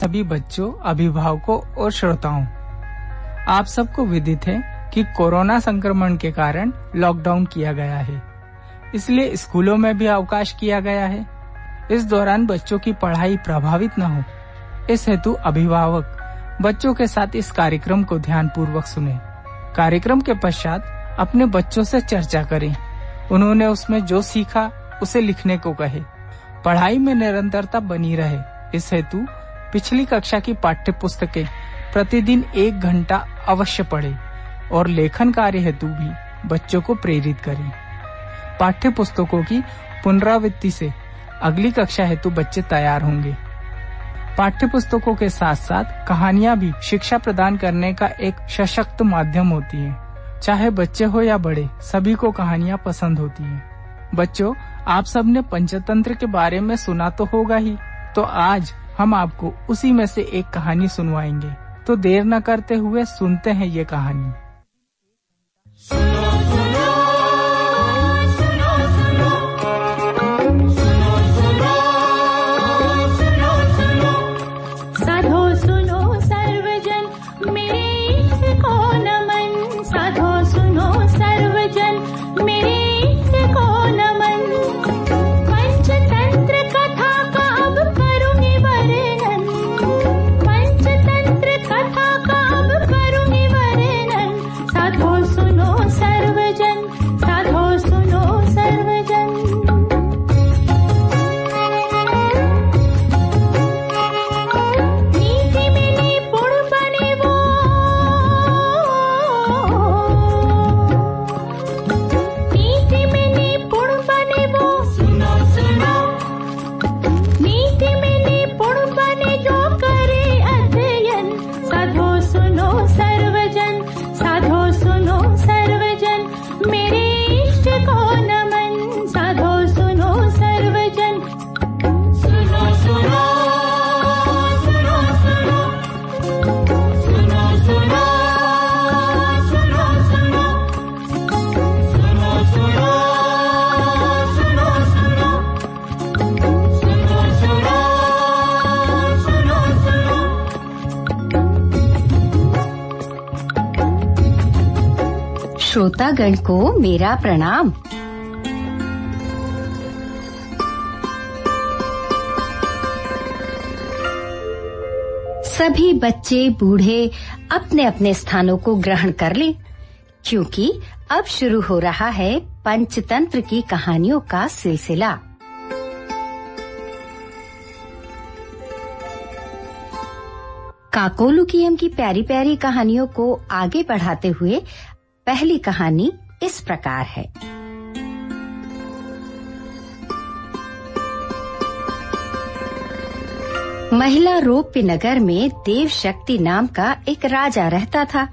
सभी बच्चों, अभिभावकों और श्रोताओं, आप सबको विदित है कि कोरोना संक्रमण के कारण लॉकडाउन किया गया है, इसलिए स्कूलों में भी अवकाश किया गया है। इस दौरान बच्चों की पढ़ाई प्रभावित न हो, इस हेतु अभिभावक बच्चों के साथ इस कार्यक्रम को ध्यान पूर्वक सुने। कार्यक्रम के पश्चात अपने बच्चों से चर्चा करें, उन्होंने उसमें जो सीखा उसे लिखने को कहे। पढ़ाई में निरंतरता बनी रहे, इस हेतु पिछली कक्षा की पाठ्य पुस्तकें प्रतिदिन 1 घंटा अवश्य पढ़ें और लेखन कार्य हेतु भी बच्चों को प्रेरित करें। पाठ्य पुस्तकों की पुनरावृत्ति से अगली कक्षा हेतु बच्चे तैयार होंगे। पाठ्य पुस्तकों के साथ साथ कहानियां भी शिक्षा प्रदान करने का एक सशक्त माध्यम होती हैं। चाहे बच्चे हो या बड़े, सभी को कहानियां पसंद होती हैं। बच्चों, आप सबने पंचतंत्र के बारे में सुना तो होगा ही, तो आज हम आपको उसी में से एक कहानी सुनवाएंगे। तो देर न करते हुए सुनते हैं ये कहानी। श्रोतागण को मेरा प्रणाम। सभी बच्चे बूढ़े अपने अपने स्थानों को ग्रहण कर लें, क्योंकि अब शुरू हो रहा है पंचतंत्र की कहानियों का सिलसिला। काकोलुकियम की प्यारी प्यारी कहानियों को आगे बढ़ाते हुए पहली कहानी इस प्रकार है। महिला रोप्य नगर में देव शक्ति नाम का एक राजा रहता था।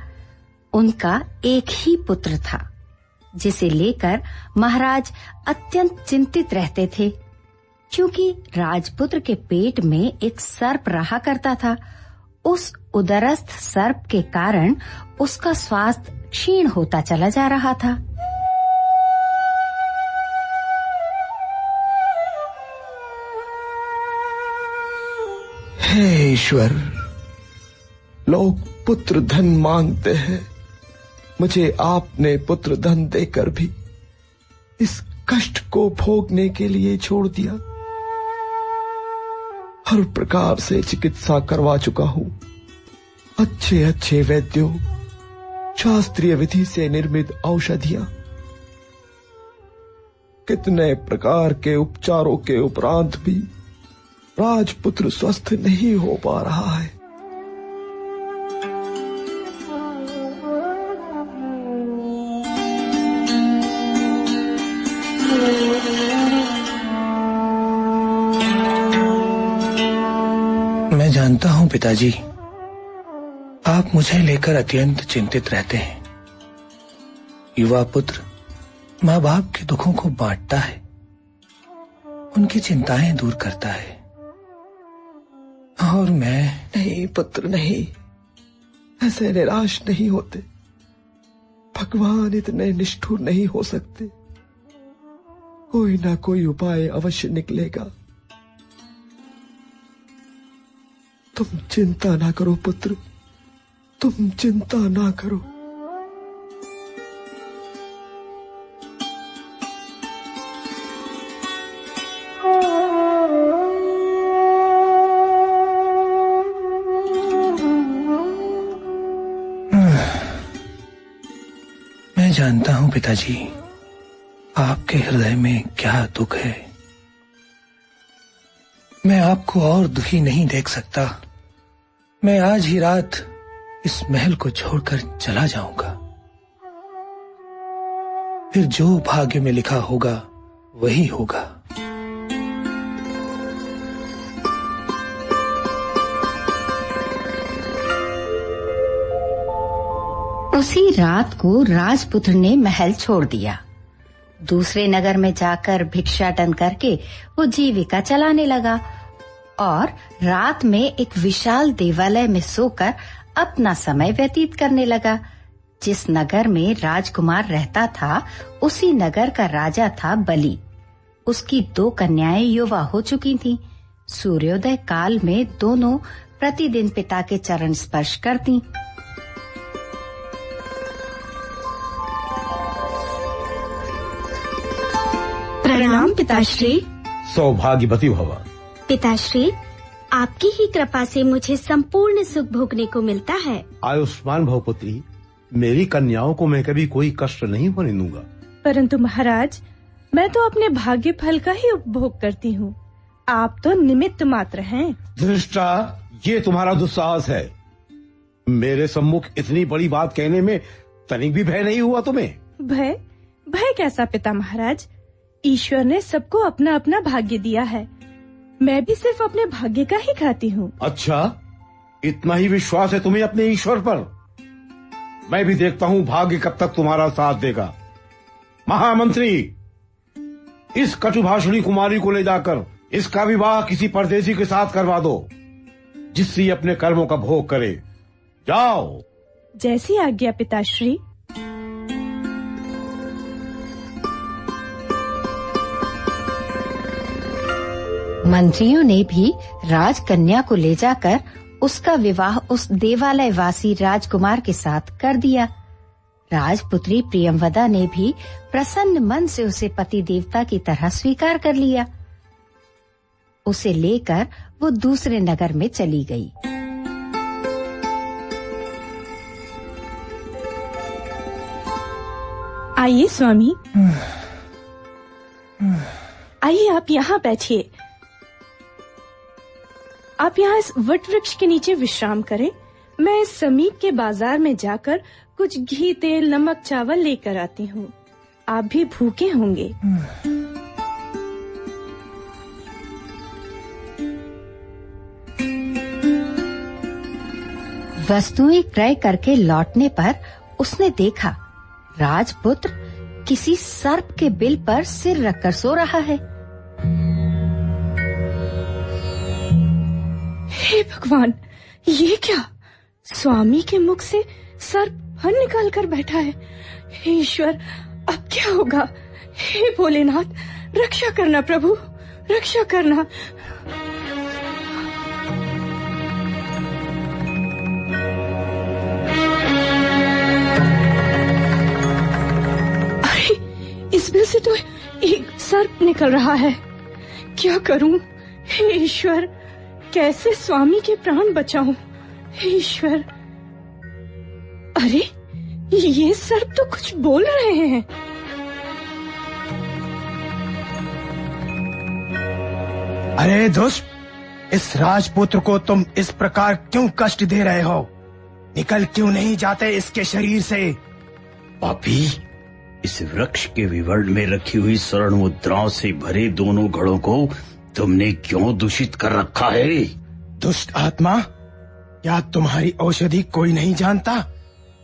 उनका एक ही पुत्र था, जिसे लेकर महाराज अत्यंत चिंतित रहते थे, क्योंकि राजपुत्र के पेट में एक सर्प रहा करता था। उस उदरस्थ सर्प के कारण उसका स्वास्थ्य क्षीण होता चला जा रहा था। हे ईश्वर, लोग पुत्र धन मांगते हैं, मुझे आपने पुत्र धन देकर भी इस कष्ट को भोगने के लिए छोड़ दिया। हर प्रकार से चिकित्सा करवा चुका हूं, अच्छे अच्छे वैद्यों, शास्त्रीय विधि से निर्मित औषधियां, कितने प्रकार के उपचारों के उपरांत भी राजपुत्र स्वस्थ नहीं हो पा रहा है। मैं जानता हूं पिताजी, आप मुझे लेकर अत्यंत चिंतित रहते हैं। युवा पुत्र माँ बाप के दुखों को बांटता है, उनकी चिंताएं दूर करता है, और मैं नहीं पुत्र नहीं, ऐसे निराश नहीं होते। भगवान इतने निष्ठुर नहीं हो सकते, कोई ना कोई उपाय अवश्य निकलेगा। तुम चिंता ना करो पुत्र, तुम चिंता ना करो। मैं जानता हूं पिताजी, आपके हृदय में क्या दुख है। मैं आपको और दुखी नहीं देख सकता। मैं आज ही रात इस महल को छोड़कर चला जाऊंगा। फिर जो भाग्य में लिखा होगा वही होगा। उसी रात को राजपुत्र ने महल छोड़ दिया। दूसरे नगर में जाकर भिक्षाटन करके वो जीविका चलाने लगा और रात में एक विशाल देवालय में सोकर अपना समय व्यतीत करने लगा। जिस नगर में राजकुमार रहता था उसी नगर का राजा था बलि। उसकी 2 कन्याएं युवा हो चुकी थीं। सूर्योदय काल में दोनों प्रतिदिन पिता के चरण स्पर्श करती। प्रणाम पिताश्री। सौभाग्यवती भव। पिताश्री, आपकी ही कृपा से मुझे संपूर्ण सुख भोगने को मिलता है। आयुष्मान भव पुत्री। मेरी कन्याओं को मैं कभी कोई कष्ट नहीं होने दूंगा। परंतु महाराज, मैं तो अपने भाग्य फल का ही उपभोग करती हूँ। आप तो निमित्त मात्र हैं। धृष्टा, ये तुम्हारा दुस्साहस है। मेरे सम्मुख इतनी बड़ी बात कहने में तनिक भी भय नहीं हुआ तुम्हें? भय? भय कैसा पिता महाराज? ईश्वर ने सबको अपना अपना भाग्य दिया है। मैं भी सिर्फ अपने भाग्य का ही खाती हूँ। अच्छा, इतना ही विश्वास है तुम्हें अपने ईश्वर पर? मैं भी देखता हूँ भाग्य कब तक तुम्हारा साथ देगा। महामंत्री, इस कटुभाषणी कुमारी को ले जाकर इसका विवाह किसी परदेसी के साथ करवा दो, जिससे अपने कर्मों का भोग करे। जाओ। जैसी आज्ञा पिताश्री। मंत्रियों ने भी राजकन्या को ले जाकर उसका विवाह उस देवालयवासी राजकुमार के साथ कर दिया। राजपुत्री प्रियंवदा ने भी प्रसन्न मन से उसे पति देवता की तरह स्वीकार कर लिया। उसे लेकर वो दूसरे नगर में चली गई। आइए स्वामी, आइए आप यहाँ बैठिए। आप यहाँ इस वट वृक्ष के नीचे विश्राम करें। मैं इस समीप के बाजार में जाकर कुछ घी, तेल, नमक, चावल लेकर आती हूँ। आप भी भूखे होंगे। वस्तुएं क्रय करके लौटने पर उसने देखा राजपुत्र किसी सर्प के बिल पर सिर रखकर सो रहा है। हे भगवान, ये क्या? स्वामी के मुख से सर्प फन निकाल कर बैठा है। हे ईश्वर, अब क्या होगा? हे भोलेनाथ, रक्षा करना प्रभु, रक्षा करना। अरे, इसमें से तो एक सर्प निकल रहा है। क्या करूं? हे ईश्वर, कैसे स्वामी के प्राण बचाऊं? हे ईश्वर। अरे, ये सर्प तो कुछ बोल रहे हैं। अरे दुष्ट, इस राजपुत्र को तुम इस प्रकार क्यों कष्ट दे रहे हो? निकल क्यों नहीं जाते इसके शरीर से? पापी, इस वृक्ष के विवरण में रखी हुई स्वर्ण मुद्राओं से भरे दोनों घड़ों को तुमने क्यों दूषित कर रखा है? दुष्ट आत्मा, क्या तुम्हारी औषधि कोई नहीं जानता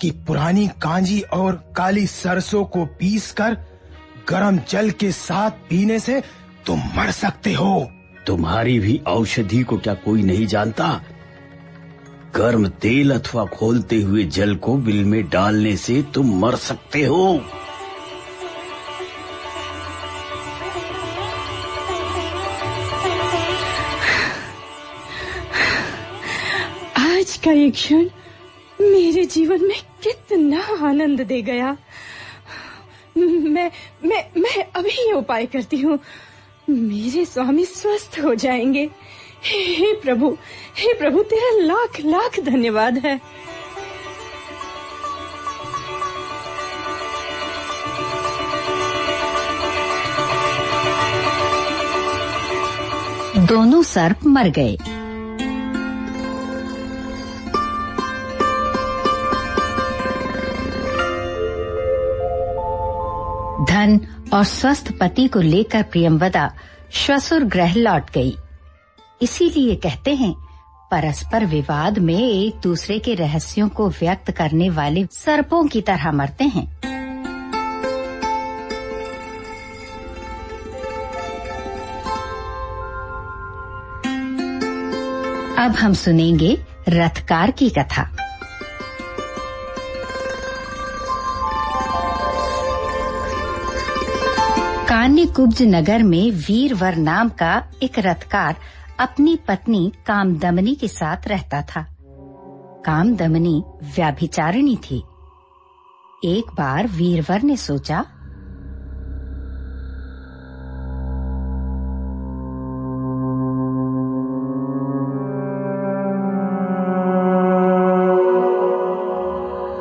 कि पुरानी कांजी और काली सरसों को पीसकर गर्म जल के साथ पीने से तुम मर सकते हो? तुम्हारी भी औषधि को क्या कोई नहीं जानता? गर्म तेल अथवा खोलते हुए जल को बिल में डालने से तुम मर सकते हो। आज का एक क्षण मेरे जीवन में कितना आनंद दे गया। मैं अभी ये उपाय करती हूँ, मेरे स्वामी स्वस्थ हो जाएंगे। हे प्रभु तेरा लाख लाख धन्यवाद है। दोनों सर्प मर गए। धन और स्वस्थ पति को लेकर प्रियंवदा श्वशुर गृह लौट गई। इसीलिए कहते हैं, परस्पर विवाद में एक दूसरे के रहस्यों को व्यक्त करने वाले सर्पों की तरह मरते हैं। अब हम सुनेंगे रथकार की कथा। कान्यकुब्ज नगर में वीरवर नाम का एक रथकार अपनी पत्नी कामदमनी के साथ रहता था। कामदमनी व्यभिचारिणी थी। एक बार वीरवर ने सोचा,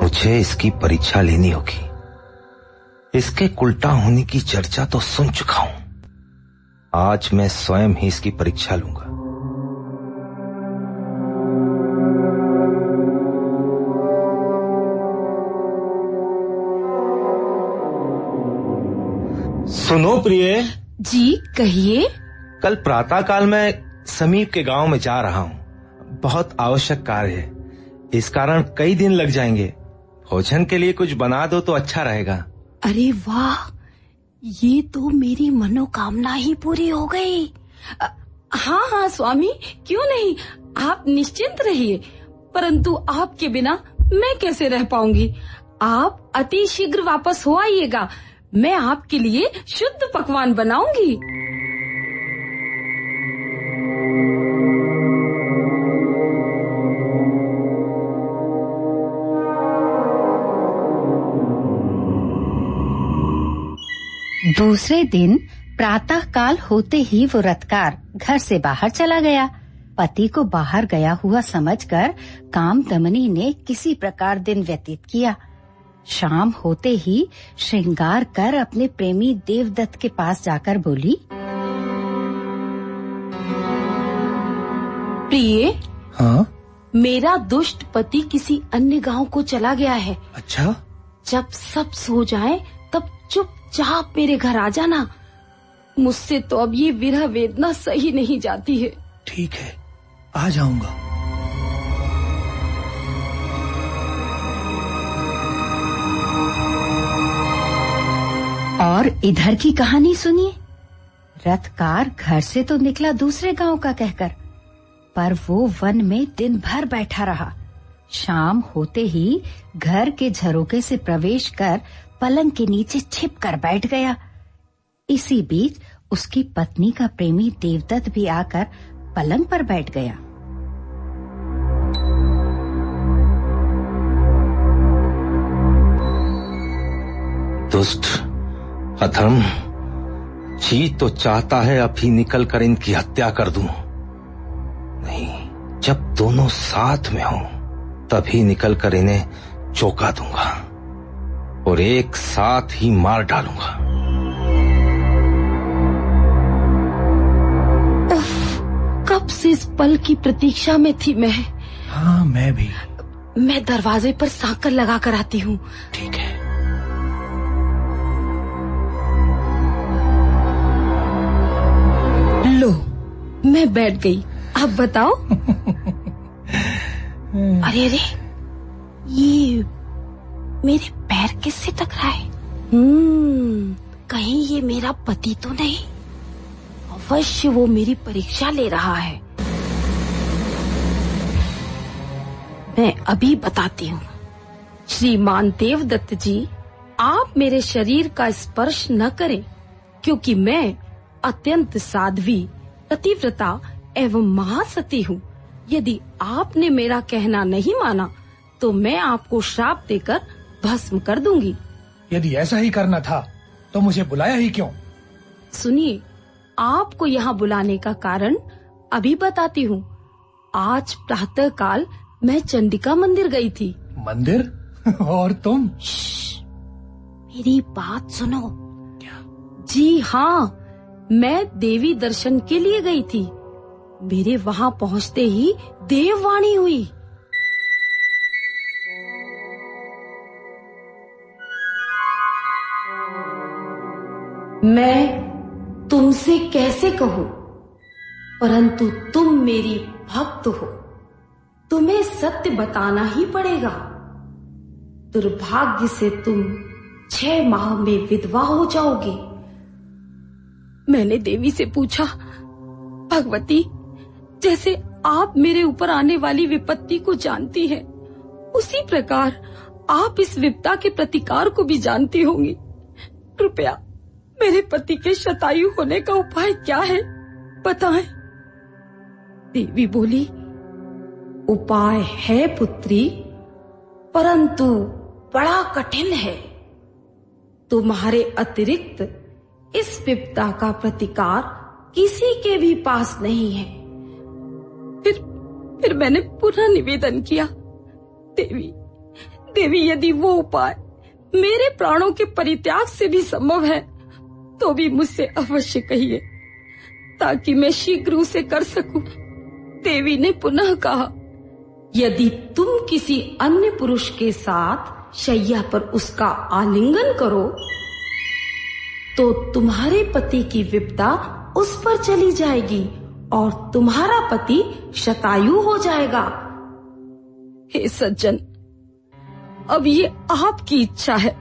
मुझे इसकी परीक्षा लेनी होगी। इसके उल्टा होने की चर्चा तो सुन चुका हूं। आज मैं स्वयं ही इसकी परीक्षा लूंगा। सुनो प्रिय जी, कहिए। कल प्रातः काल मैं समीप के गांव में जा रहा हूं। बहुत आवश्यक कार्य है, इस कारण कई दिन लग जाएंगे। भोजन के लिए कुछ बना दो तो अच्छा रहेगा। अरे वाह, ये तो मेरी मनोकामना ही पूरी हो गई। हाँ स्वामी, क्यों नहीं, आप निश्चिंत रहिए। परंतु आपके बिना मैं कैसे रह पाऊंगी। आप अति शीघ्र वापस हो आइएगा। मैं आपके लिए शुद्ध पकवान बनाऊंगी। दूसरे दिन प्रातः काल होते ही वो रथकार घर से बाहर चला गया। पति को बाहर गया हुआ समझकर कामदमनी ने किसी प्रकार दिन व्यतीत किया। शाम होते ही श्रृंगार कर अपने प्रेमी देवदत्त के पास जाकर बोली, प्रिय, हाँ? मेरा दुष्ट पति किसी अन्य गांव को चला गया है। अच्छा? जब सब सो जाएं, तब चुपचाप मेरे घर आ जाना। मुझसे तो अब ये विरह वेदना सही नहीं जाती है। ठीक है, आ जाऊंगा। और इधर की कहानी सुनिए। रथकार घर से तो निकला दूसरे गांव का कहकर, पर वो वन में दिन भर बैठा रहा। शाम होते ही घर के झरोके से प्रवेश कर पलंग के नीचे छिप कर बैठ गया। इसी बीच उसकी पत्नी का प्रेमी देवदत्त भी आकर पलंग पर बैठ गया। दुष्ट, अधर्म, जी तो चाहता है अभी निकल कर इनकी हत्या कर दूं। नहीं, जब दोनों साथ में हों तभी निकल कर इन्हें चौंका दूंगा और एक साथ ही मार डालूंगा। कब से इस पल की प्रतीक्षा में थी मैं। हाँ, मैं भी। मैं दरवाजे पर सांकल लगा कर आती हूँ। ठीक है। लो, मैं बैठ गई। आप बताओ। अरे अरे, ये मेरे पैर किससे टकराए? कहीं ये मेरा पति तो नहीं? अवश्य वो मेरी परीक्षा ले रहा है। मैं अभी बताती हूँ। श्रीमान देवदत्त जी, आप मेरे शरीर का स्पर्श न करें, क्योंकि मैं अत्यंत साध्वी, पतिव्रता एवं महासती हूँ। यदि आपने मेरा कहना नहीं माना तो मैं आपको श्राप देकर भस्म कर दूंगी। यदि ऐसा ही करना था तो मुझे बुलाया ही क्यों? सुनिए, आपको यहाँ बुलाने का कारण अभी बताती हूँ। आज प्रातःकाल मैं चंडिका मंदिर गई थी। मंदिर? और तुम? मेरी बात सुनो। क्या? जी हाँ, मैं देवी दर्शन के लिए गई थी। मेरे वहाँ पहुँचते ही देववाणी हुई। मैं तुमसे कैसे कहूँ, परंतु तुम मेरी भक्त हो, तुम्हें सत्य बताना ही पड़ेगा। दुर्भाग्य से तुम 6 माह में विधवा हो जाओगे। मैंने देवी से पूछा, भगवती, जैसे आप मेरे ऊपर आने वाली विपत्ति को जानती हैं, उसी प्रकार आप इस विपदा के प्रतिकार को भी जानती होंगी। कृपया मेरे पति के शतायु होने का उपाय क्या है, बताएं। देवी बोली, उपाय है पुत्री, परंतु बड़ा कठिन है। तुम्हारे अतिरिक्त इस विपदा का प्रतिकार किसी के भी पास नहीं है। फिर मैंने पुनः निवेदन किया, देवी, यदि वो उपाय मेरे प्राणों के परित्याग से भी संभव है तो भी मुझसे अवश्य कहिए, ताकि मैं शीघ्र उसे कर सकूं। देवी ने पुनः कहा, यदि तुम किसी अन्य पुरुष के साथ शैया पर उसका आलिंगन करो तो तुम्हारे पति की विपदा उस पर चली जाएगी और तुम्हारा पति शतायु हो जाएगा। हे सज्जन, अब ये आपकी इच्छा है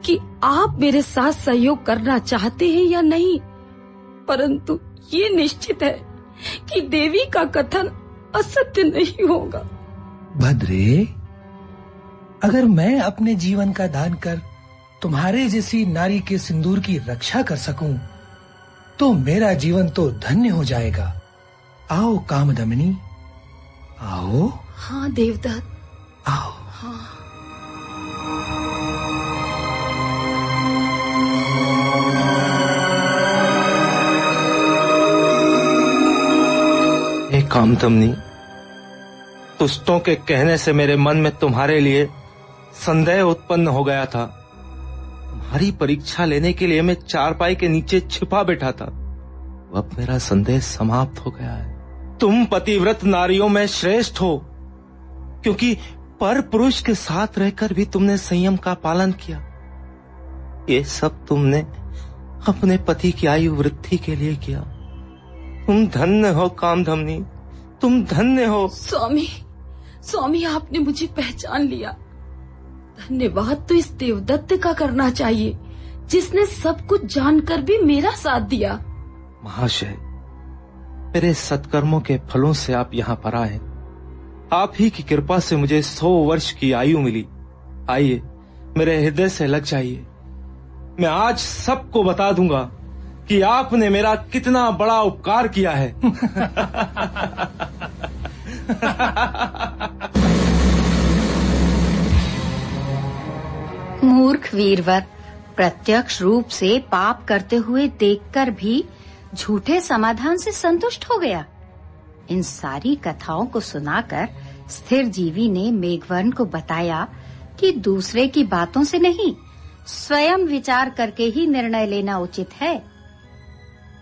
कि आप मेरे साथ सहयोग करना चाहते हैं या नहीं, परंतु ये निश्चित है कि देवी का कथन असत्य नहीं होगा। भद्रे, अगर मैं अपने जीवन का दान कर तुम्हारे जैसी नारी के सिंदूर की रक्षा कर सकूं, तो मेरा जीवन तो धन्य हो जाएगा। आओ कामदमिनी, आओ। हाँ देवदत्त, आओ। हाँ। हे कामदमिनी, दुष्टों के कहने से मेरे मन में तुम्हारे लिए संदेह उत्पन्न हो गया था। तुम्हारी परीक्षा लेने के लिए मैं चारपाई के नीचे छिपा बैठा था। अब मेरा संदेह समाप्त हो गया है। तुम पतिव्रत नारियों में श्रेष्ठ हो, क्योंकि पर पुरुष के साथ रहकर भी तुमने संयम का पालन किया। ये सब तुमने अपने पति की आयु वृद्धि के लिए किया। तुम धन्य हो कामधमनी, तुम धन्य हो। स्वामी, आपने मुझे पहचान लिया। धन्यवाद तो इस देवदत्त का करना चाहिए, जिसने सब कुछ जानकर भी मेरा साथ दिया। महाशय, मेरे सत्कर्मों के फलों से आप यहाँ पर आए। आप ही की कृपा से मुझे 100 वर्ष की आयु मिली। आइए, मेरे हृदय से लग जाइए। मैं आज सबको बता दूंगा कि आपने मेरा कितना बड़ा उपकार किया है। मूर्ख वीरवर प्रत्यक्ष रूप से पाप करते हुए देखकर भी झूठे समाधान से संतुष्ट हो गया। इन सारी कथाओं को सुनाकर स्थिर जीवी ने मेघवर्ण को बताया कि दूसरे की बातों से नहीं, स्वयं विचार करके ही निर्णय लेना उचित है।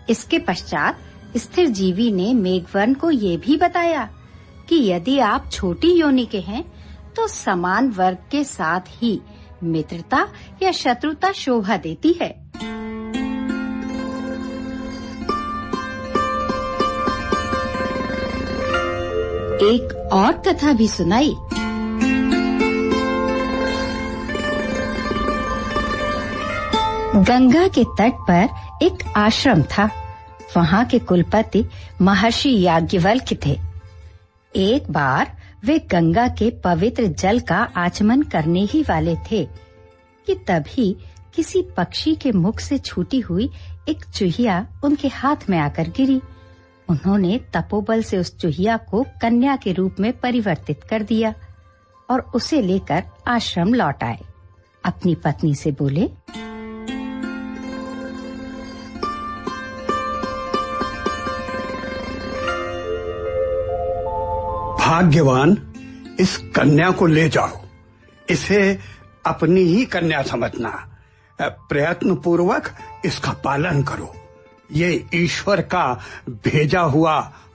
इसके पश्चात स्थिर जीवी ने मेघवर्ण को ये भी बताया कि यदि आप छोटी योनि के हैं तो समान वर्ग के साथ ही मित्रता या शत्रुता शोभा देती है। एक और कथा भी सुनाई। गंगा के तट पर एक आश्रम था। वहाँ के कुलपति महर्षि याज्ञवल्क्य थे। एक बार वे गंगा के पवित्र जल का आचमन करने ही वाले थे कि तभी किसी पक्षी के मुख से छूटी हुई एक चूहिया उनके हाथ में आकर गिरी। उन्होंने तपोबल से उस चूहिया को कन्या के रूप में परिवर्तित कर दिया और उसे लेकर आश्रम लौट आए। अपनी पत्नी से बोले, भाग्यवान, इस कन्या को ले जाओ। इसे अपनी ही कन्या समझना। प्रयत्न पूर्वक इसका पालन करो। ये ईश्वर का भेजा हुआ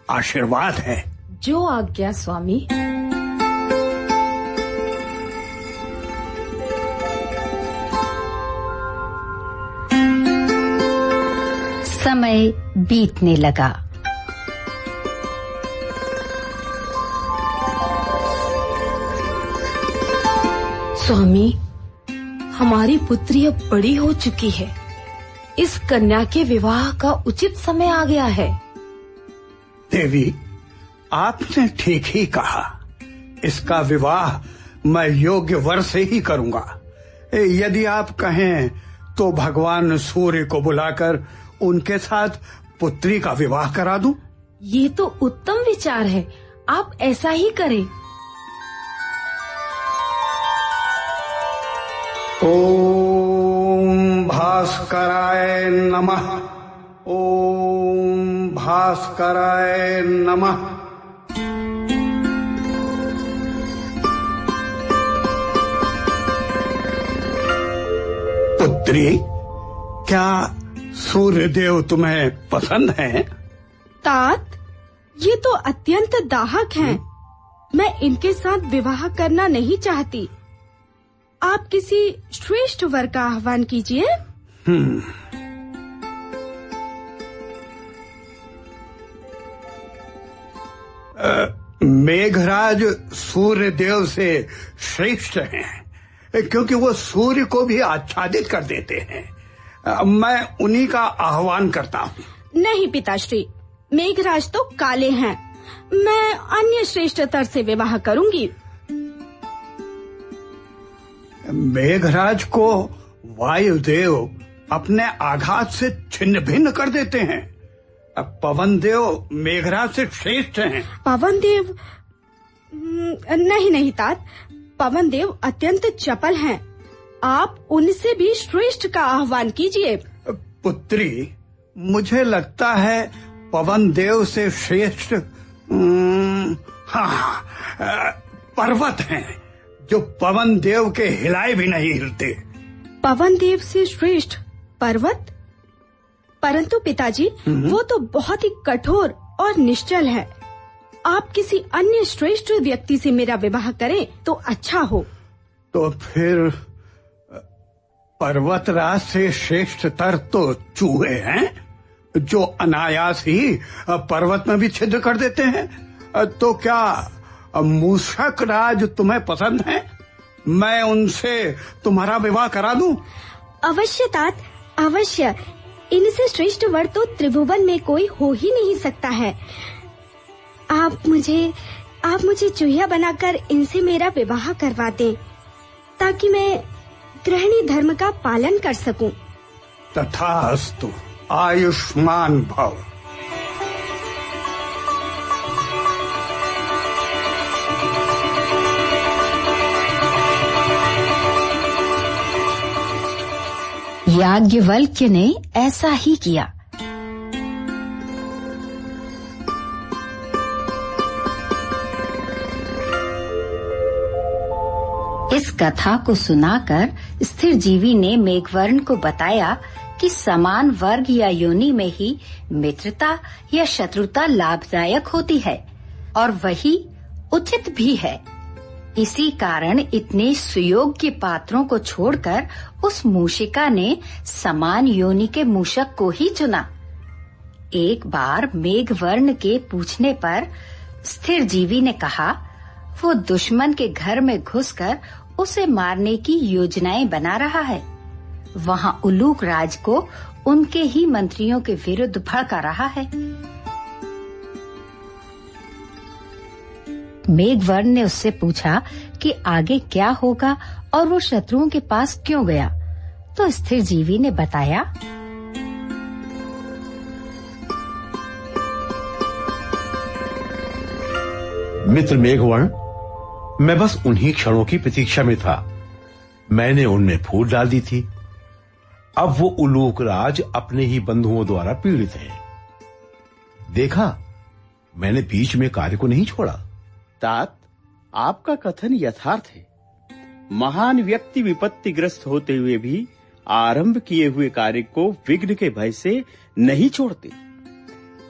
आशीर्वाद है। जो आज्ञा स्वामी। समय बीतने लगा। स्वामी, हमारी पुत्री अब बड़ी हो चुकी है। इस कन्या के विवाह का उचित समय आ गया है। देवी, आपने ठीक ही कहा। इसका विवाह मैं योग्य वर से ही करूंगा। यदि आप कहें तो भगवान सूर्य को बुलाकर उनके साथ पुत्री का विवाह करा दूं। ये तो उत्तम विचार है। आप ऐसा ही करें। ओम भास्कराय नमः। ओम भास्कराय नमः। पुत्री, क्या सूर्यदेव तुम्हें पसंद है? तात, ये तो अत्यंत दाहक हैं। मैं इनके साथ विवाह करना नहीं चाहती। आप किसी श्रेष्ठ वर का आह्वान कीजिए। मेघराज सूर्यदेव से श्रेष्ठ हैं, क्योंकि वो सूर्य को भी आच्छादित कर देते हैं। मैं उन्हीं का आह्वान करता हूँ। नहीं पिताश्री, मेघराज तो काले हैं। मैं अन्य श्रेष्ठतर से विवाह करूंगी। मेघराज को वायुदेव अपने आघात से छिन्न भिन्न कर देते हैं। पवन देव मेघराज से श्रेष्ठ हैं। पवन देव? नहीं तात, पवन देव अत्यंत चपल हैं। आप उनसे भी श्रेष्ठ का आह्वान कीजिए। पुत्री, मुझे लगता है पवन देव से श्रेष्ठ पर्वत हैं, जो पवन देव के हिलाए भी नहीं हिलते। पवन देव से श्रेष्ठ पर्वत? परंतु पिताजी, वो तो बहुत ही कठोर और निश्चल है। आप किसी अन्य श्रेष्ठ व्यक्ति से मेरा विवाह करें तो अच्छा हो। तो फिर पर्वतराज से श्रेष्ठतर तो चूहे हैं, जो अनायास ही पर्वत में भी छिद्र कर देते हैं। तो क्या मूषक राज तुम्हें पसंद है? मैं उनसे तुम्हारा विवाह करा दूं? अवश्य तात, अवश्य। इनसे श्रेष्ठ वर तो त्रिभुवन में कोई हो ही नहीं सकता है। आप मुझे चूहिया बनाकर इनसे मेरा विवाह करवा दें, ताकि मैं गृहिणी धर्म का पालन कर सकूं। तथास्तु। आयुष्मान भव। याज्ञवल्क्य ने ऐसा ही किया। इस कथा को सुनाकर स्थिर जीवी ने मेघवर्ण को बताया कि समान वर्ग या योनि में ही मित्रता या शत्रुता लाभदायक होती है और वही उचित भी है। इसी कारण इतने सुयोग्य पात्रों को छोड़कर उस मूषिका ने समान योनि के मूषक को ही चुना। एक बार मेघवर्ण के पूछने पर स्थिर जीवी ने कहा, वो दुश्मन के घर में घुसकर उसे मारने की योजनाएं बना रहा है। वहां उलूक राज को उनके ही मंत्रियों के विरुद्ध भड़का रहा है। मेघवर्ण ने उससे पूछा कि आगे क्या होगा और वो शत्रुओं के पास क्यों गया। तो स्थिर जीवी ने बताया, मित्र मेघवर्ण, मैं बस उन्हीं क्षणों की प्रतीक्षा में था। मैंने उनमें फूट डाल दी थी। अब वो उलूक राज अपने ही बंधुओं द्वारा पीड़ित है। देखा, मैंने बीच में कार्य को नहीं छोड़ा। तात, आपका कथन यथार्थ है। महान व्यक्ति विपत्तिग्रस्त होते हुए भी आरंभ किए हुए कार्य को विघ्न के भय से नहीं छोड़ते।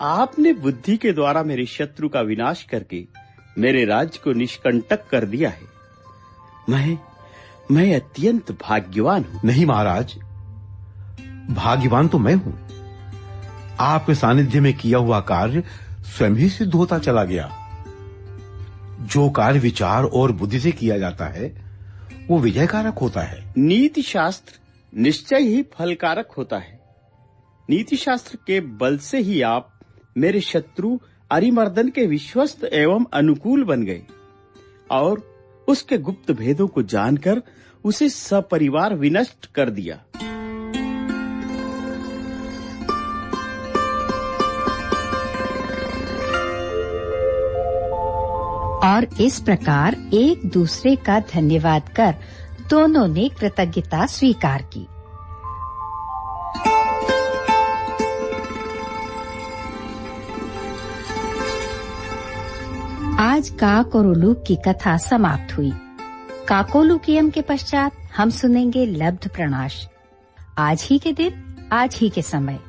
आपने बुद्धि के द्वारा मेरे शत्रु का विनाश करके मेरे राज्य को निष्कंटक कर दिया है। मैं अत्यंत भाग्यवान हूं। नहीं महाराज, भाग्यवान तो मैं हूं। आपके सानिध्य में किया हुआ कार्य स्वयं ही सिद्ध होता चला गया। जो कार्य विचार और बुद्धि से किया जाता है वो विजयकारक होता है। नीति शास्त्र निश्चय ही फलकारक होता है। नीति शास्त्र के बल से ही आप मेरे शत्रु अरिमर्दन के विश्वस्त एवं अनुकूल बन गए और उसके गुप्त भेदों को जानकर उसे सपरिवार विनष्ट कर दिया। और इस प्रकार एक दूसरे का धन्यवाद कर दोनों ने कृतज्ञता स्वीकार की। आज काक और उलूक की कथा समाप्त हुई। काकोलुकियम के पश्चात हम सुनेंगे लब्ध प्रणाश। आज ही के दिन, आज ही के समय।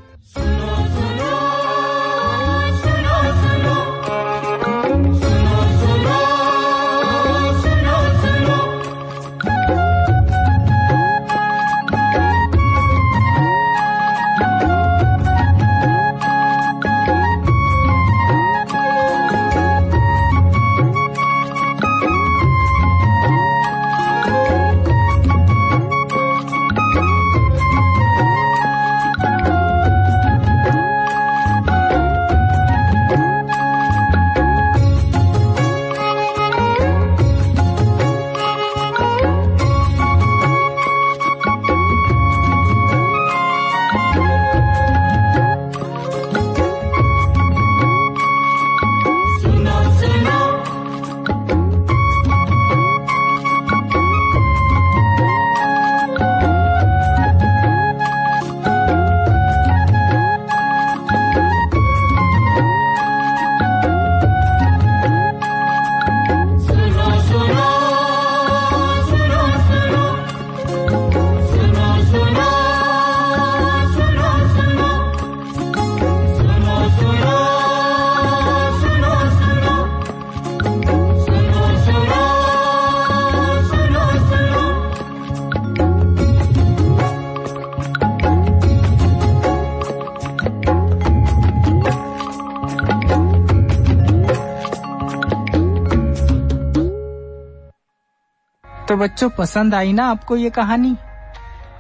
तो बच्चों, पसंद आई ना आपको ये कहानी?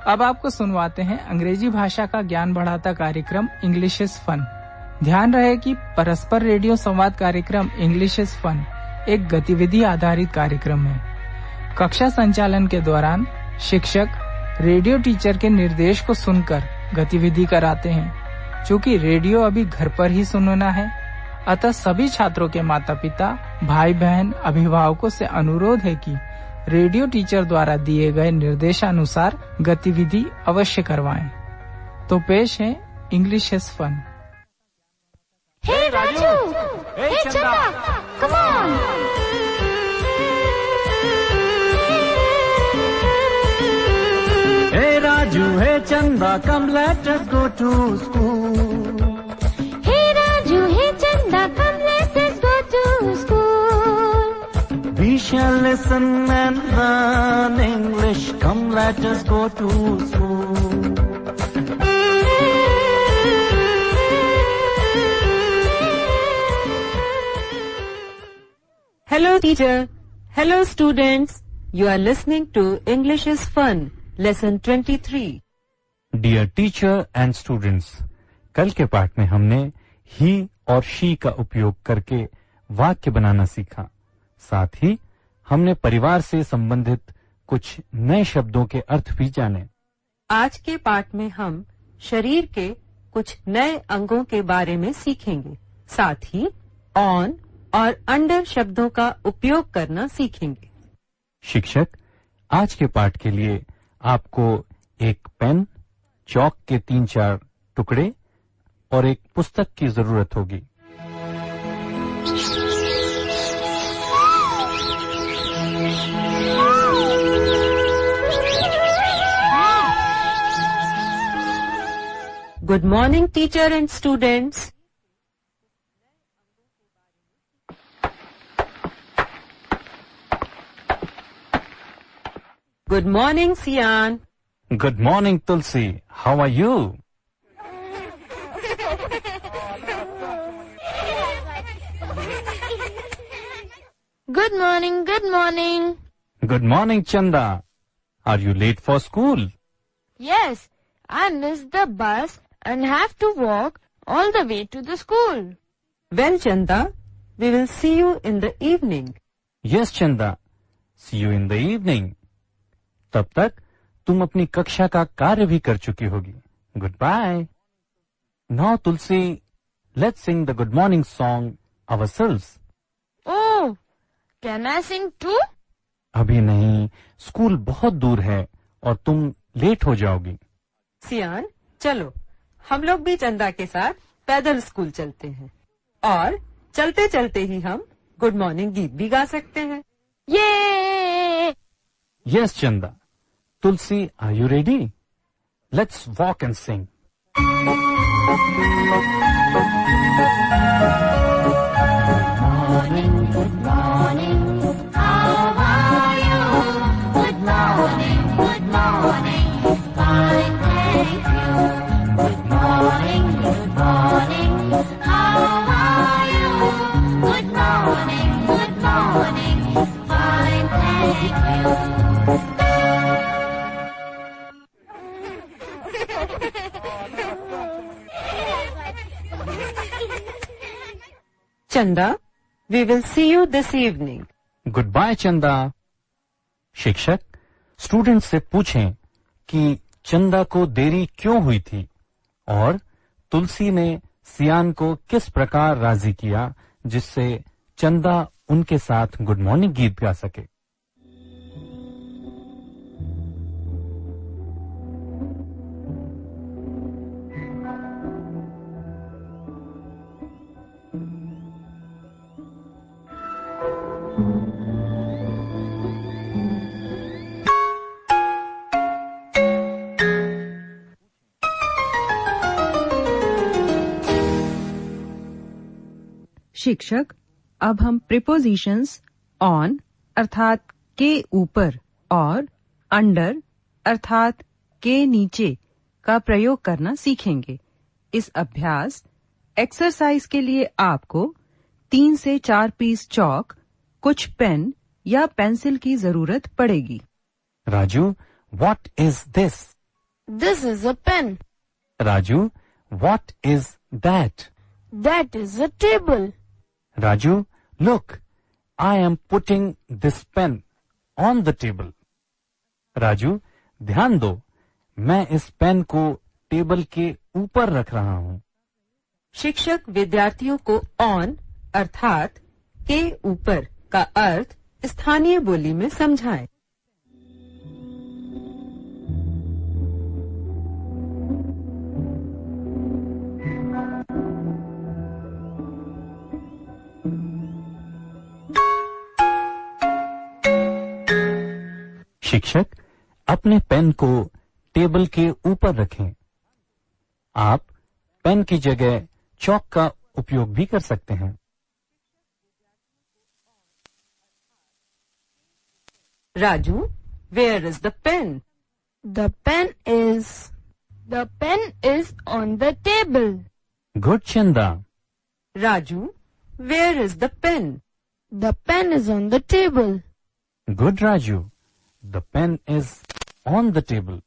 अब आपको सुनवाते हैं अंग्रेजी भाषा का ज्ञान बढ़ाता कार्यक्रम इंग्लिश इज फन। ध्यान रहे कि परस्पर रेडियो संवाद कार्यक्रम इंग्लिश इज फन एक गतिविधि आधारित कार्यक्रम है। कक्षा संचालन के दौरान शिक्षक रेडियो टीचर के निर्देश को सुनकर गतिविधि कराते हैं। चूँकि रेडियो अभी घर पर ही सुनना है, अतः सभी छात्रों के माता पिता, भाई बहन, अभिभावकों से अनुरोध है कि रेडियो टीचर द्वारा दिए गए निर्देशानुसार गतिविधि अवश्य करवाएं। तो पेश है इंग्लिश इज फन। हे राजू, हे चंदा, कम ऑन। हे राजू, हे चंदा, come let us go to school. हे राजू, हे चंदा, come let us go to school. We shall listen and learn English. Come, let us go to school. Hello, teacher. Hello, students. You are listening to English is Fun, lesson 23. Dear teacher and students, कल के पाठ में हमने he और she का उपयोग करके वाक्य बनाना सीखा। साथ ही हमने परिवार से संबंधित कुछ नए शब्दों के अर्थ भी जाने। आज के पाठ में हम शरीर के कुछ नए अंगों के बारे में सीखेंगे। साथ ही ऑन और अंडर शब्दों का उपयोग करना सीखेंगे। शिक्षक, आज के पाठ के लिए आपको एक पेन, चौक के 3-4 टुकड़े और एक पुस्तक की जरूरत होगी। Good morning, teacher and students. Good morning, Sian. Good morning, Tulsi. How are you? Good morning, good morning. Good morning, Chanda. Are you late for school? Yes, I missed the bus and have to walk all the way to the school. Well, Chanda, we will see you in the evening. Yes, Chanda. See you in the evening. तब तक तुम अपनी कक्षा का कार्य भी कर चुकी होगी। Goodbye. Now, Tulsi, let's sing the good morning song ourselves. Oh, can I sing too? अभी नहीं, स्कूल बहुत दूर है और तुम लेट हो जाओगी। सियान, चलो हम लोग भी चंदा के साथ पैदल स्कूल चलते हैं और चलते चलते ही हम गुड मॉर्निंग गीत भी गा सकते हैं। ये yes Chanda. Tulsi, are you ready? Let's walk and sing. Good morning, how are you? Good morning, fine, thank you. Good morning, how are you? Good morning, fine, thank you. Chanda, we will see you this evening. Goodbye, चंदा। शिक्षक, student से पूछें कि चंदा को देरी क्यों हुई थी और तुलसी ने सियान को किस प्रकार राजी किया जिससे चंदा उनके साथ गुड मॉर्निंग गीत गा सके। शिक्षक, अब हम प्रीपोजिशंस ऑन अर्थात के ऊपर और अंडर अर्थात के नीचे का प्रयोग करना सीखेंगे। इस अभ्यास एक्सरसाइज के लिए आपको 3 से 4 पीस चौक, कुछ पेन या पेंसिल की जरूरत पड़ेगी। Raju, what is this? This is a pen. Raju, what is that? That is a table. Raju, look, I am putting this pen on the table. Raju, ध्यान दो, मैं इस पेन को टेबल के ऊपर रख रहा हूँ। शिक्षक विद्यार्थियों को ऑन अर्थात के ऊपर का अर्थ स्थानीय बोली में समझाएं। शिक्षक, अपने पेन को टेबल के ऊपर रखें। आप पेन की जगह चौक का उपयोग भी कर सकते हैं। Raju, where is the pen? The pen is on the table. Good Chanda. Raju, where is the pen? The pen is on the table. Good Raju, the pen is on the table.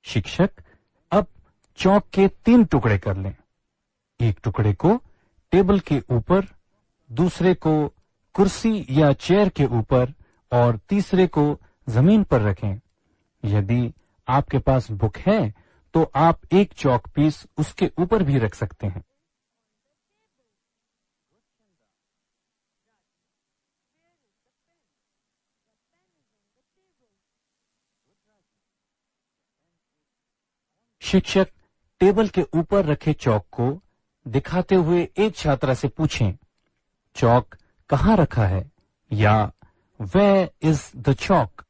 शिक्षक, अब चौक के 3 टुकड़े कर लें। एक टुकड़े को टेबल के ऊपर, दूसरे को कुर्सी या चेयर के ऊपर और तीसरे को जमीन पर रखें। यदि आपके पास बुक है तो आप एक चौक पीस उसके ऊपर भी रख सकते हैं। शिक्षक टेबल के ऊपर रखे चौक को दिखाते हुए एक छात्रा से पूछें, चौक कहाँ रखा है, या वेयर इज द चौक।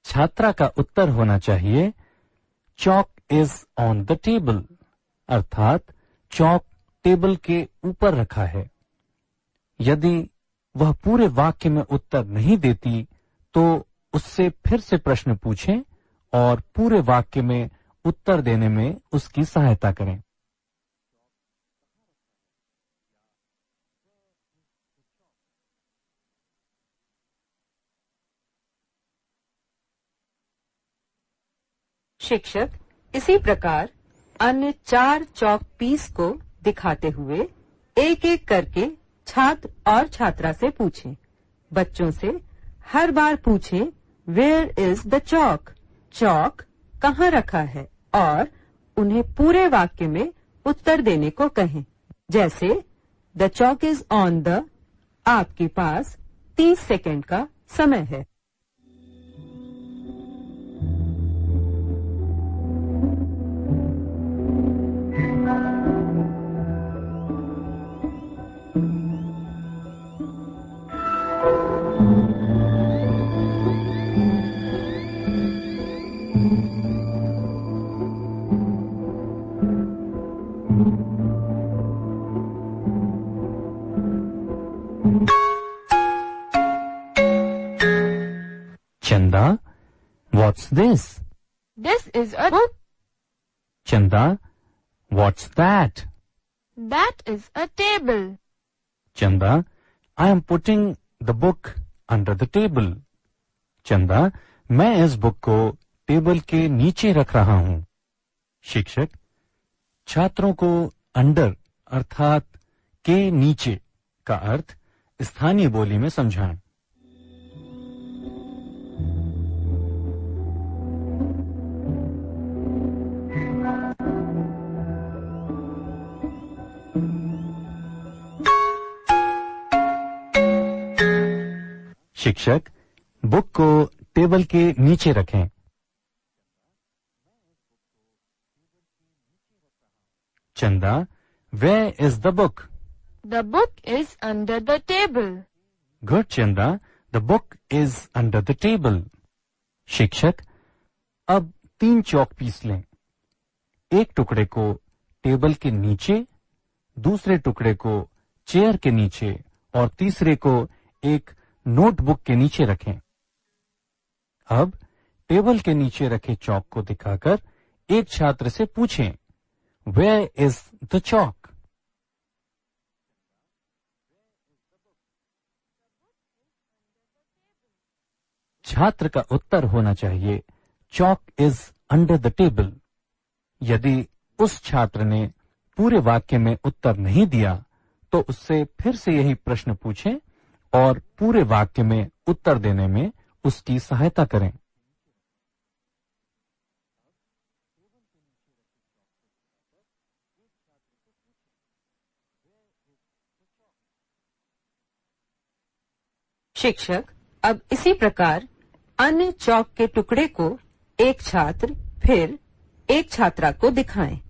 छात्रा का उत्तर होना चाहिए, चौक इज ऑन द टेबल, अर्थात चौक टेबल के ऊपर रखा है। यदि वह पूरे वाक्य में उत्तर नहीं देती तो उससे फिर से प्रश्न पूछें और पूरे वाक्य में उत्तर देने में उसकी सहायता करें। शिक्षक इसी प्रकार अन्य 4 चौक पीस को दिखाते हुए एक एक करके छात्र और छात्रा से पूछें। बच्चों से हर बार पूछें, वेयर इज द चौक, चौक कहाँ रखा है, और उन्हें पूरे वाक्य में उत्तर देने को कहें। जैसे the Chowk is on the, आपके पास 30 सेकंड का समय है। Chanda, what's this? This is a book. Chanda, what's that? That is a table. Chanda, I am putting the book under the table. Chanda, मैं इस बुक को table के नीचे रख रहा हूं। शिक्षक छात्रों को अंडर अर्थात के नीचे का अर्थ स्थानीय बोली में समझाएं। शिक्षक बुक को टेबल के नीचे रखें। चंदा, where is the book? The book is under the table. Good, Chanda. The book is under the table. शिक्षक अब 3 चौक पीस लें। एक टुकड़े को टेबल के नीचे, दूसरे टुकड़े को चेयर के नीचे और तीसरे को एक नोटबुक के नीचे रखें। अब टेबल के नीचे रखे चौक को दिखाकर एक छात्र से पूछें, वेयर इज द चौक? छात्र का उत्तर होना चाहिए, चौक इज अंडर द टेबल। यदि उस छात्र ने पूरे वाक्य में उत्तर नहीं दिया तो उससे फिर से यही प्रश्न पूछें और पूरे वाक्य में उत्तर देने में उसकी सहायता करें। शिक्षक अब इसी प्रकार अन्य चौक के टुकड़े को एक छात्र फिर एक छात्रा को दिखाएं।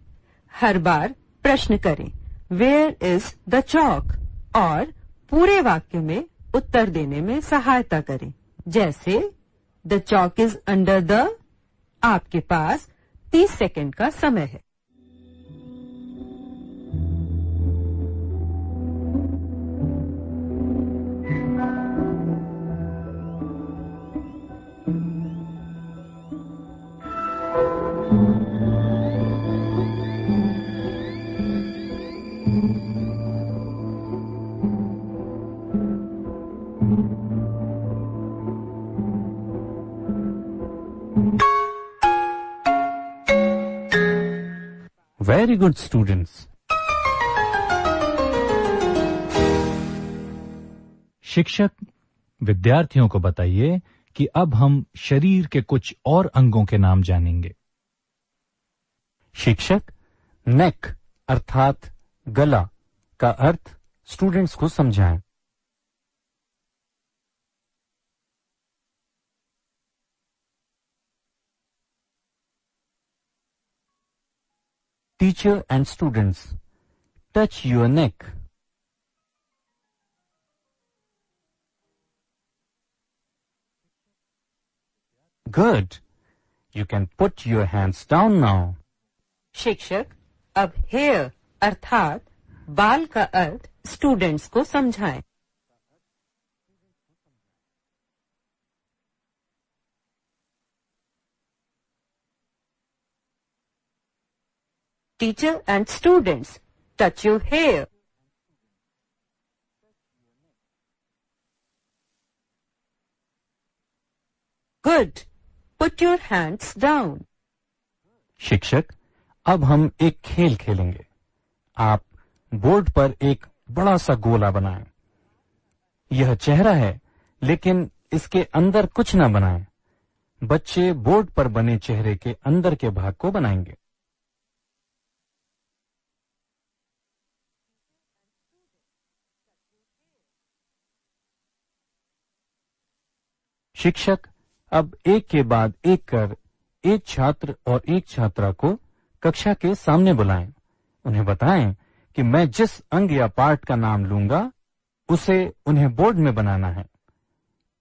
हर बार प्रश्न करें, वेयर इज द चौक, और पूरे वाक्य में उत्तर देने में सहायता करें। जैसे the Chowk is under the, आपके पास 30 सेकंड का समय है। Very good, students. शिक्षक विद्यार्थियों को बताइए कि अब हम शरीर के कुछ और अंगों के नाम जानेंगे। शिक्षक नेक अर्थात गला का अर्थ स्टूडेंट्स को समझाएं। Teacher and students, touch your neck. Good. You can put your hands down now. शिक्षक अब हेयर अर्थात बाल का अर्थ स्टूडेंट्स को समझाएं। Teacher and students, touch your hair. Good. Put your hands down. शिक्षक, अब हम एक खेल खेलेंगे। आप बोर्ड पर एक बड़ा सा गोला बनाएं। यह चेहरा है, लेकिन इसके अंदर कुछ न बनाएं। बच्चे बोर्ड पर बने चेहरे के अंदर के भाग को बनाएंगे। शिक्षक अब एक के बाद एक कर एक छात्र और एक छात्रा को कक्षा के सामने बुलाएं। उन्हें बताएं कि मैं जिस अंग या पार्ट का नाम लूंगा उसे उन्हें बोर्ड में बनाना है।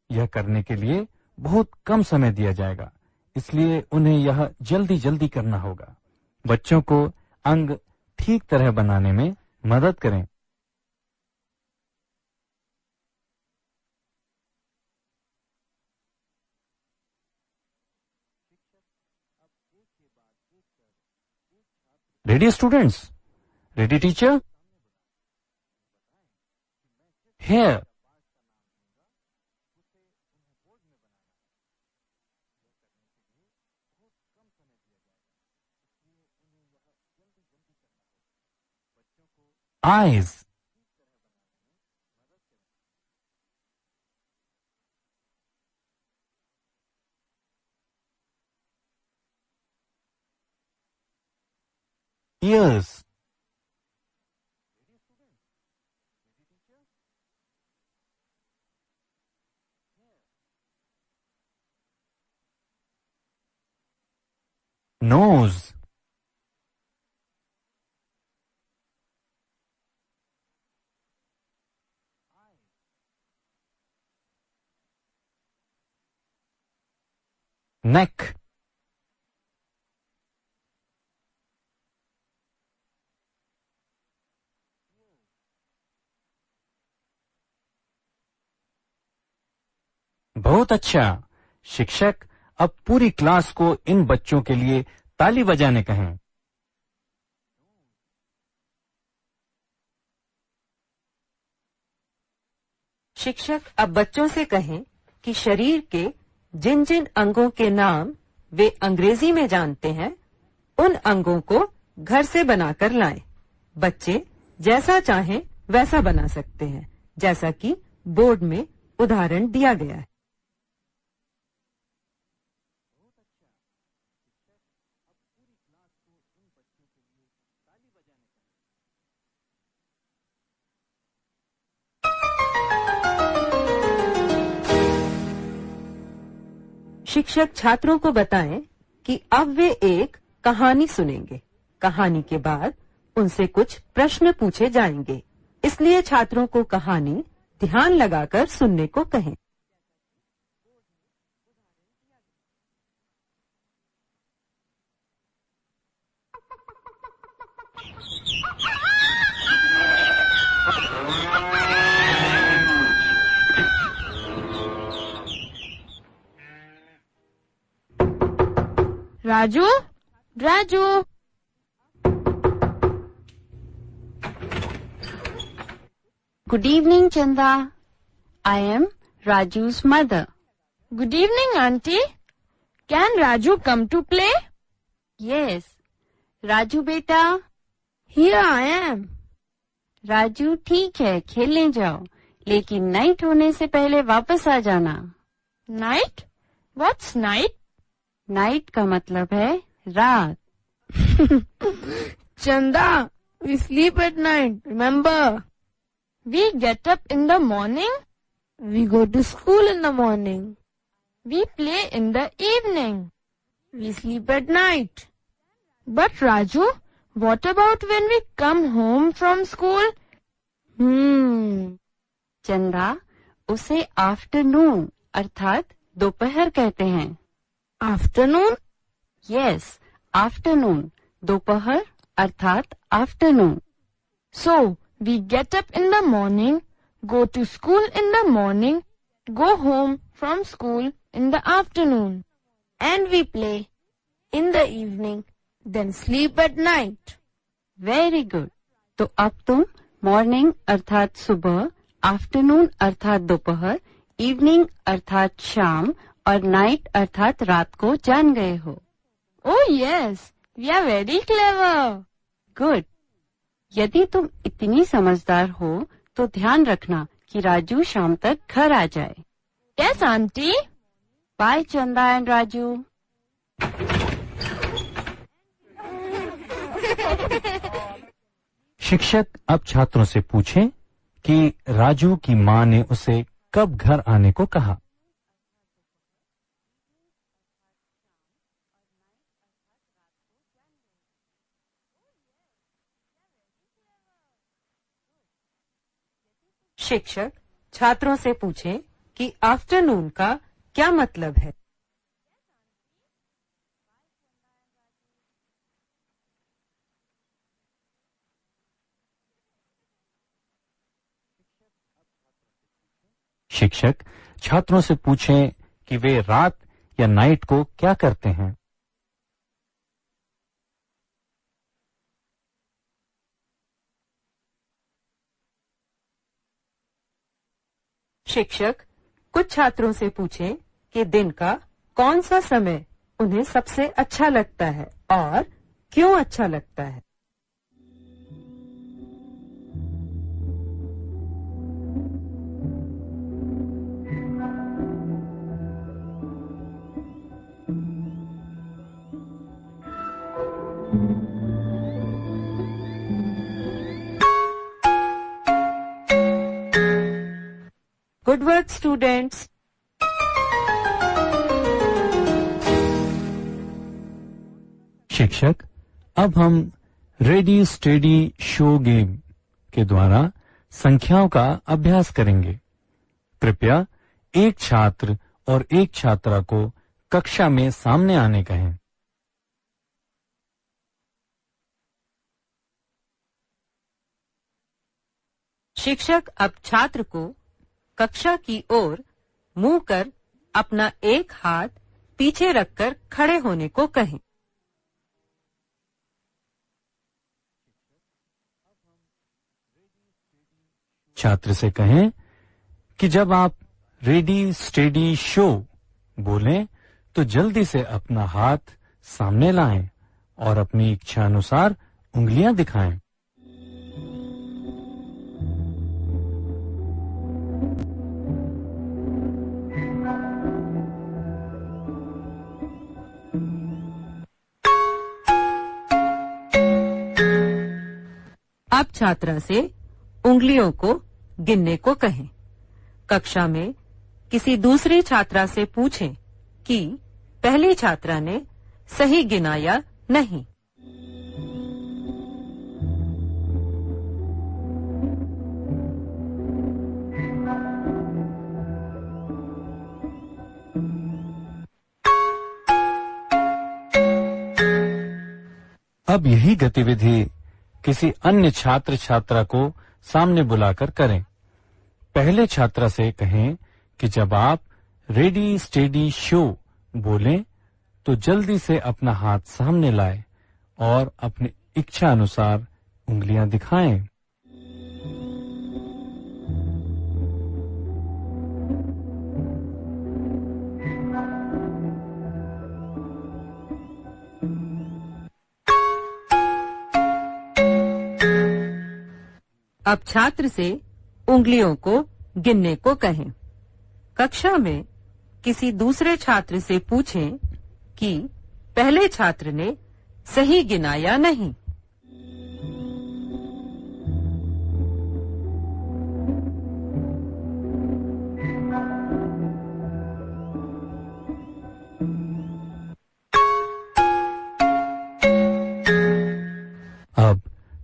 यह करने के लिए बहुत कम समय दिया जाएगा, इसलिए उन्हें यह जल्दी जल्दी करना होगा। बच्चों को अंग ठीक तरह बनाने में मदद करें। Ready students? Ready teacher? Here. Eyes. Ears. Nose. Neck. बहुत अच्छा। शिक्षक अब पूरी क्लास को इन बच्चों के लिए ताली बजाने कहें। शिक्षक अब बच्चों से कहें कि शरीर के जिन जिन अंगों के नाम वे अंग्रेजी में जानते हैं, उन अंगों को घर से बनाकर लाएं। बच्चे जैसा चाहें वैसा बना सकते हैं, जैसा कि बोर्ड में उदाहरण दिया गया है। शिक्षक छात्रों को बताएं कि अब वे एक कहानी सुनेंगे। कहानी के बाद उनसे कुछ प्रश्न पूछे जाएंगे, इसलिए छात्रों को कहानी ध्यान लगाकर सुनने को कहें। Raju, Raju. Good evening, Chanda. I am Raju's mother. Good evening, auntie. Can Raju come to play? Yes. Raju बेटा, Here I am. राजू ठीक है, खेलने जाओ, लेकिन नाइट होने से पहले वापस आ जाना। Night? What's night? नाइट का मतलब है रात। Chanda, we sleep at night, remember? We get up in the morning. We go to school in the morning. We play in the evening. We sleep at night. But Raju, What about when we come home from school? चंदा, उसे afternoon अर्थात दोपहर कहते हैं। Afternoon? Yes, afternoon, दोपहर अर्थात afternoon. So, we get up in the morning, go to school in the morning, go home from school in the afternoon. And we play in the evening, then sleep at night. Very good. तो अब तुम morning अर्थात सुबह, afternoon अर्थात दोपहर, evening अर्थात शाम और नाइट अर्थात रात को जान गए हो। Oh yes, we are very clever. Good. यदि तुम इतनी समझदार हो तो ध्यान रखना कि राजू शाम तक घर आ जाए। Yes, aunty. बाय चंदा एंड राजू। शिक्षक अब छात्रों से पूछें कि राजू की माँ ने उसे कब घर आने को कहा। शिक्षक छात्रों से पूछें कि आफ्टरनून का क्या मतलब है। शिक्षक छात्रों से पूछें कि वे रात या नाइट को क्या करते हैं। शिक्षक कुछ छात्रों से पूछें कि दिन का कौन सा समय उन्हें सबसे अच्छा लगता है और क्यों अच्छा लगता है। Good work students. शिक्षक अब हम रेडी स्टेडी शो गेम के द्वारा संख्याओं का अभ्यास करेंगे। कृपया एक छात्र और एक छात्रा को कक्षा में सामने आने कहें। शिक्षक अब छात्र को कक्षा की ओर मुंह कर अपना एक हाथ पीछे रखकर खड़े होने को कहें। छात्र से कहें कि जब आप रेडी स्टेडी शो बोलें तो जल्दी से अपना हाथ सामने लाएं और अपनी इच्छा अनुसार उंगलियां दिखाएं। अब छात्रा से उंगलियों को गिनने को कहें। कक्षा में किसी दूसरी छात्रा से पूछें कि पहली छात्रा ने सही गिना या नहीं। अब यही गतिविधि किसी अन्य छात्र छात्रा को सामने बुलाकर करें। पहले छात्रा से कहें कि जब आप रेडी स्टेडी शो बोलें तो जल्दी से अपना हाथ सामने लाएं और अपनी इच्छा अनुसार उंगलियां दिखाएं। अब छात्र से उंगलियों को गिनने को कहें। कक्षा में किसी दूसरे छात्र से पूछें कि पहले छात्र ने सही गिना या नहीं।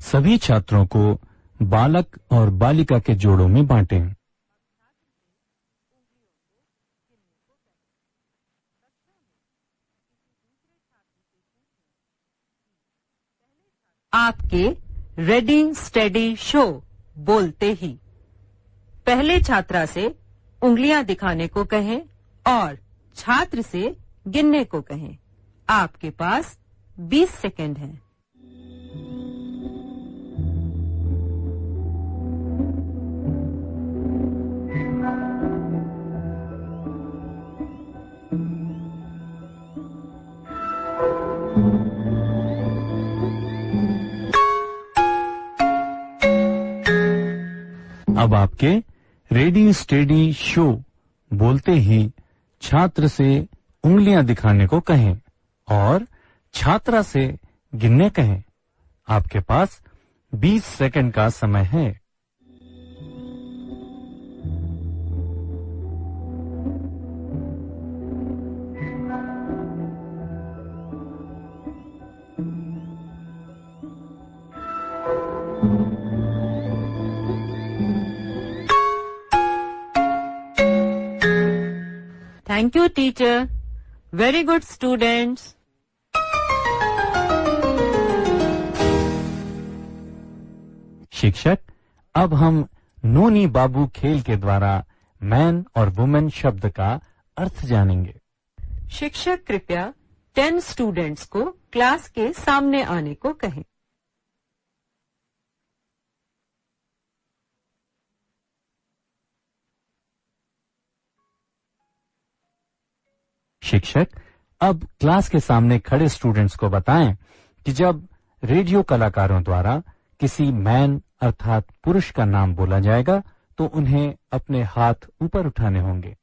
सभी छात्रों को बालक और बालिका के जोड़ों में बांटें। आपके रेडी स्टेडी शो बोलते ही पहले छात्रा से उंगलियां दिखाने को कहें और छात्र से गिनने को कहें। आपके पास 20 सेकंड हैं। अब आपके रेडी स्टेडी शो बोलते ही छात्र से उंगलियां दिखाने को कहें और छात्रा से गिनने कहें। आपके पास 20 सेकंड का समय है। Thank you teacher. Very good students. शिक्षक, अब हम नोनी बाबू खेल के द्वारा मैन और वुमेन शब्द का अर्थ जानेंगे। शिक्षक कृपया 10 स्टूडेंट्स को क्लास के सामने आने को कहें। शिक्षक, अब क्लास के सामने खड़े स्टूडेंट्स को बताएं कि जब रेडियो कलाकारों द्वारा किसी मैन अर्थात पुरुष का नाम बोला जाएगा तो उन्हें अपने हाथ ऊपर उठाने होंगे।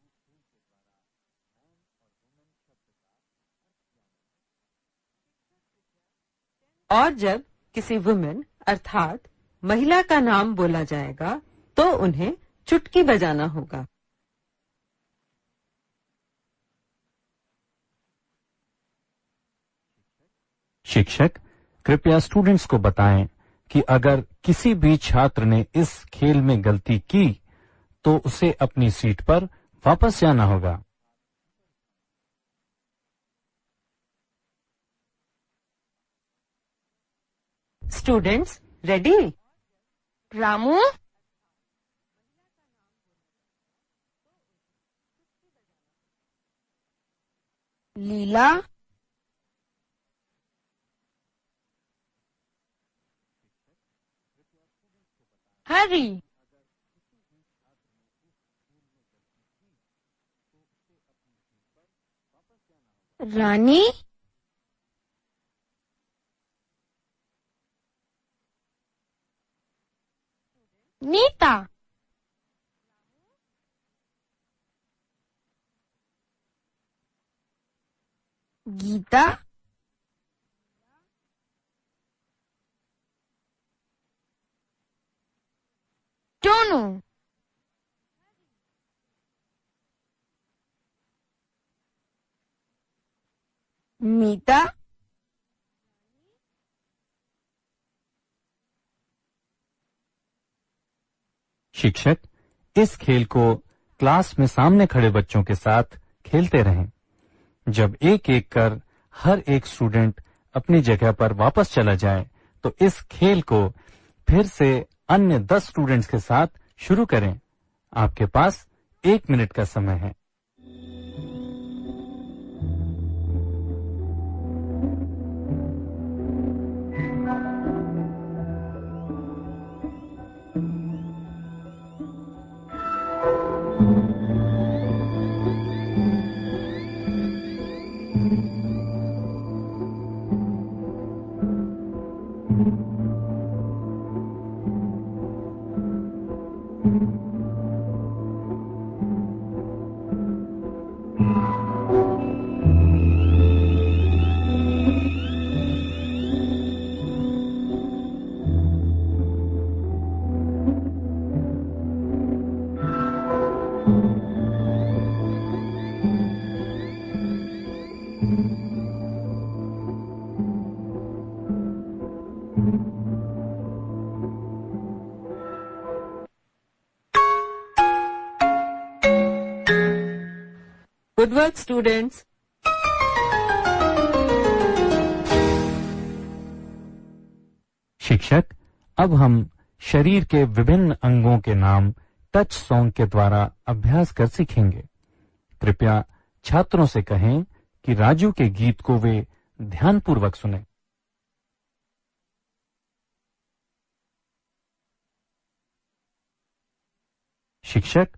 और जब किसी वुमेन अर्थात महिला का नाम बोला जाएगा तो उन्हें चुटकी बजाना होगा। शिक्षक, कृपया स्टूडेंट्स को बताएं कि अगर किसी भी छात्र ने इस खेल में गलती की तो उसे अपनी सीट पर वापस जाना होगा। Students ready? रामू, लीला, हरी, रानी, नीता, गीता, टोनू, मीता, शिक्षक, इस खेल को क्लास में सामने खड़े बच्चों के साथ खेलते रहें। जब एक एक कर हर एक स्टूडेंट अपनी जगह पर वापस चला जाए तो इस खेल को फिर से अन्य 10 स्टूडेंट्स के साथ शुरू करें। आपके पास 1 मिनट का समय है। Good work students. शिक्षक, अब हम शरीर के विभिन्न अंगों के नाम टच सॉन्ग के द्वारा अभ्यास कर सीखेंगे। कृपया छात्रों से कहें कि राजू के गीत को वे ध्यानपूर्वक सुनें। शिक्षक,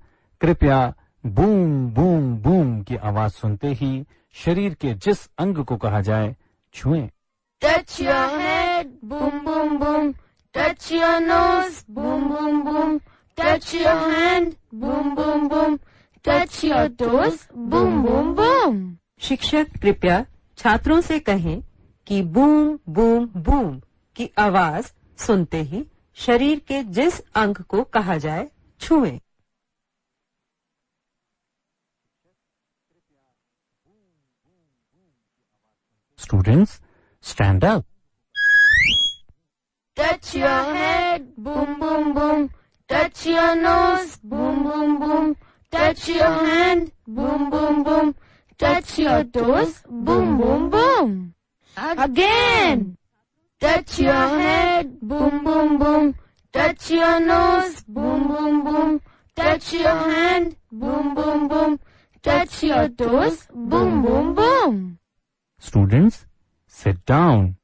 कृपया बूम बूम बूम की आवाज सुनते ही शरीर के जिस अंग को कहा जाए छुएं। Touch your head, boom boom boom. Touch your nose, boom boom boom. Touch your hand, boom boom boom. Touch your toes, boom boom boom. शिक्षक कृपया छात्रों से कहें कि बूम बूम बूम की आवाज सुनते ही शरीर के जिस अंग को कहा जाए छुएं। Students, stand up. Touch your head, boom boom boom. Touch your nose, boom boom boom. Touch your hand, boom boom boom. Touch your toes, boom boom boom. Again. Touch your head, boom boom boom. Touch your nose, boom boom boom. Touch your hand, boom boom boom. Touch your toes, boom boom boom. Students, sit down.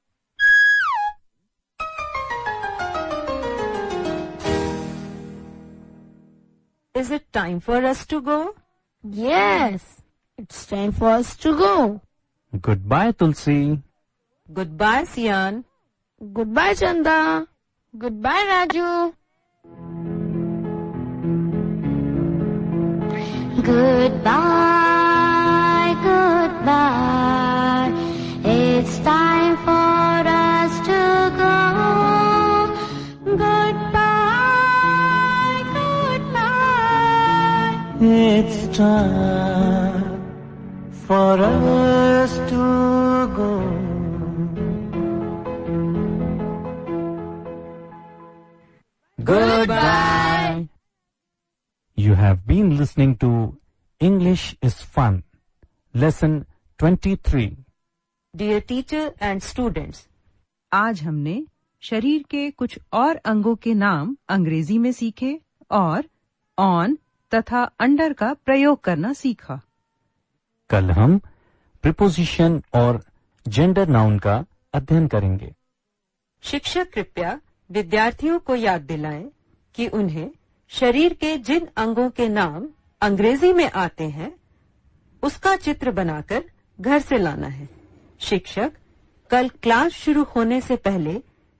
Is it time for us to go? Yes, it's time for us to go. Goodbye, Tulsi. Goodbye, Sian. Goodbye, Chanda. Goodbye, Raju. Goodbye, goodbye. It's time for us to go. Goodbye, goodbye. It's time for us to go. Goodbye. You have been listening to English is Fun, Lesson 23. Dear teacher and students, आज हमने शरीर के कुछ और अंगों के नाम अंग्रेजी में सीखे और ऑन तथा अंडर का प्रयोग करना सीखा। कल हम प्रीपोजिशन और जेंडर नाउन का अध्ययन करेंगे। शिक्षक कृपया विद्यार्थियों को याद दिलाएं कि उन्हें शरीर के जिन अंगों के नाम अंग्रेजी में आते हैं उसका चित्र बनाकर घर से लाना है। शिक्षक कल क्लास शुरू होने से पहले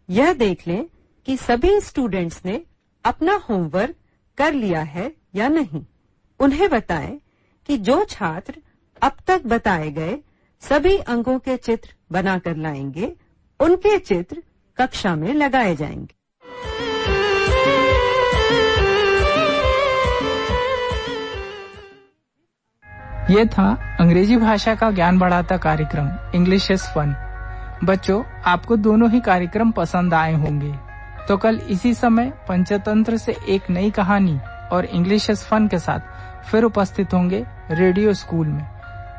यह देख लें कि सभी स्टूडेंट्स ने अपना होमवर्क कर लिया है या नहीं। उन्हें बताएं कि जो छात्र अब तक बताए गए सभी अंगों के चित्र बनाकर लाएंगे उनके चित्र कक्षा में लगाए जाएंगे। ये था अंग्रेजी भाषा का ज्ञान बढ़ाता कार्यक्रम इंग्लिश इज फन। बच्चों, आपको दोनों ही कार्यक्रम पसंद आए होंगे। तो कल इसी समय पंचतंत्र से एक नई कहानी और इंग्लिश इज फन के साथ फिर उपस्थित होंगे रेडियो स्कूल में।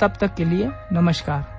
तब तक के लिए नमस्कार।